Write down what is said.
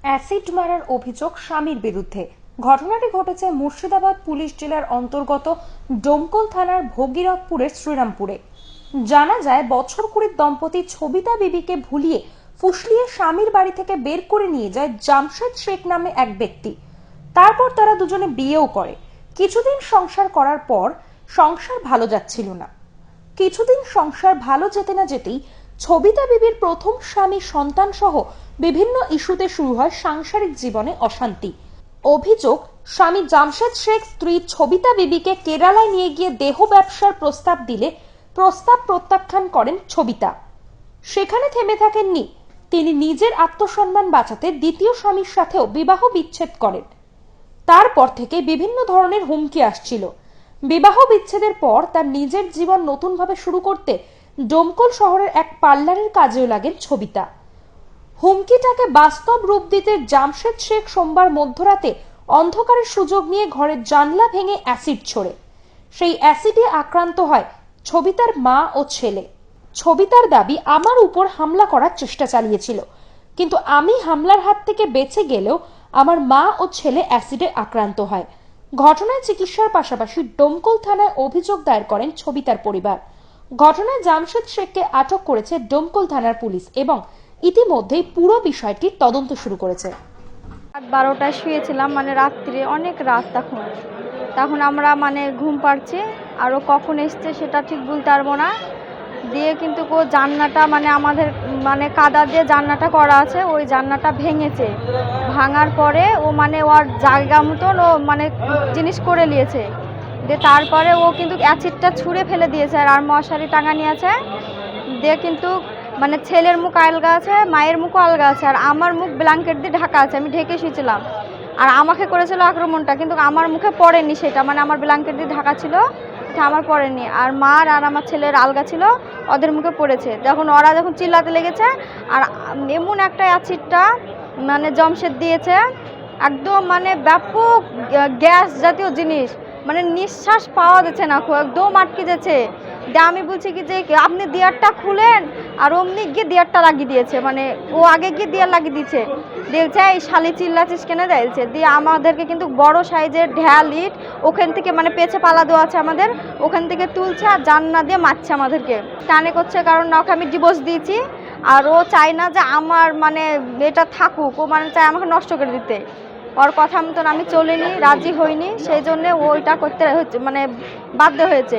Acid মারার অভিযোগ স্বামীর বিরুদ্ধে। ঘটনাটি ঘটেছে মুর্শিদাবাদ পুলিশ জেলার অন্তর্গত ডোমকল থানার ভগীরথপুরের শ্রীরামপুরে। জানা যায়, বছর কুড়ির দম্পতি ছবিতা বিবিকে ভুলিয়ে ফুসলিয়ে স্বামীর বাড়ি থেকে বের করে নিয়ে যায় জামশেদ শেখ নামে এক ব্যক্তি। তারপর তারা দুজনে বিয়েও করে। কিছুদিন সংসার করার পর সংসার ভালো যাচ্ছিল না। কিছুদিন সংসার ভালো যেতে না যেতেই ছবিতা বিবির প্রথম স্বামী সন্তান সহ বিভিন্ন ইস্যুতে শুরু হয় সাংসারিক জীবনে অশান্তি। অভিযোগ, স্বামী জামশেদ শেখ স্ত্রী ছবিতা বিবিকে কেরালায় নিয়ে গিয়ে দেহ ব্যবসার প্রস্তাব দিলে প্রস্তাব প্রত্যাখ্যান করেন ছবিতা। সেখানে থেমে থাকেননি, তিনি নিজের আত্মসম্মান বাঁচাতে দ্বিতীয় স্বামীর সাথেও বিবাহ বিচ্ছেদ করেন। তারপর থেকে বিভিন্ন ধরনের হুমকি আসছিল। বিবাহ বিচ্ছেদের পর তার নিজের জীবন নতুনভাবে শুরু করতে ডোমকল শহরের এক পার্লারের কাজেও লাগেন ছবিতা। হুমকিটাকে বাস্তব রূপ দিতে জামশেদ শেখ সোমবার মধ্যরাতে অন্ধকারের সুযোগ নিয়ে ঘরের জানলা ভেঙে অ্যাসিড ছোড়ে। সেই অ্যাসিডে আক্রান্ত হয় ছবিতার মা ও ছেলে। ছবিতার দাবি, আমার উপর হামলা করার চেষ্টা চালিয়েছিল, কিন্তু আমি হামলার হাত থেকে বেঁচে গেলেও আমার মা ও ছেলে অ্যাসিডে আক্রান্ত হয়। ঘটনায় চিকিৎসার পাশাপাশি ডোমকল থানায় অভিযোগ দায়ের করেন ছবিতার পরিবার। ঘটনায় জামশেদ শেখকে আটক করেছে ডোমকল থানার পুলিশ এবং ইতিমধ্যেই পুরো বিষয়টির তদন্ত শুরু করেছে। রাত 12টায় শুয়েছিলাম, রাত্রে অনেক রাত, তখন আমরা ঘুম পাড়ছে, আরও কখন এসছে সেটা ঠিক বলতে পারবো না। দিয়ে কিন্তু ও জানলাটা আমাদের কাদা দিয়ে জানলাটা করা আছে, ওই জানলাটা ভেঙেছে। ভাঙার পরে ও ওর জায়গা মতন ও জিনিস করে নিয়েছে। দিয়ে তারপরে ও কিন্তু অ্যাসিডটা ছুঁড়ে ফেলে দিয়েছে আর মশারি টাঙা নিয়েছে। দিয়ে কিন্তু ছেলের মুখ আলগা আছে, মায়ের মুখও আলগা আছে, আর আমার মুখ ব্ল্যাঙ্কেট দিয়ে ঢাকা আছে, আমি ঢেকে শুয়েছিলাম। আর আমাকে করেছিল আক্রমণটা, কিন্তু আমার মুখে পড়েনি সেটা, আমার ব্ল্যাঙ্কেট দিয়ে ঢাকা ছিল, আমার পড়েনি। আর মার আর আমার ছেলের আলগা ছিল, ওদের মুখে পড়েছে। ওরা যখন চিল্লাতে লেগেছে, আর এমন একটা অ্যাসিডটা জামশেদ দিয়েছে, একদম ব্যাপক গ্যাস জাতীয় জিনিস, নিঃশ্বাস পাওয়া যাচ্ছে না, একদম আটকে যাচ্ছে। দিয়ে আমি বলছি কি যে আপনি দেয়ারটা খুলেন, আর অমনি গিয়ে দেয়ারটা লাগিয়ে দিয়েছে, ও আগে গিয়ে দেয়ার লাগিয়ে দিয়েছে। দিয়েছে এই শালি চিল্লাচিস কেনে দিয়েছে। দিয়ে আমাদেরকে কিন্তু বড় সাইজের ঢ্যাল ইট ওখান থেকে পেছে পালা দেওয়া আছে আমাদের, ওখান থেকে তুলছে আর জান্না দিয়ে মারছে আমাদেরকে, টানে করছে। কারণ না, ওকে আমি ডিভোর্স দিয়েছি, আর ও চায় না যে আমার এটা থাকুক, ও চায় আমাকে নষ্ট করে দিতে। ওর কথা মতন আমি চলিনি, রাজি হইনি, সেই জন্যে ওইটা করতে হচ্ছে, বাধ্য হয়েছে।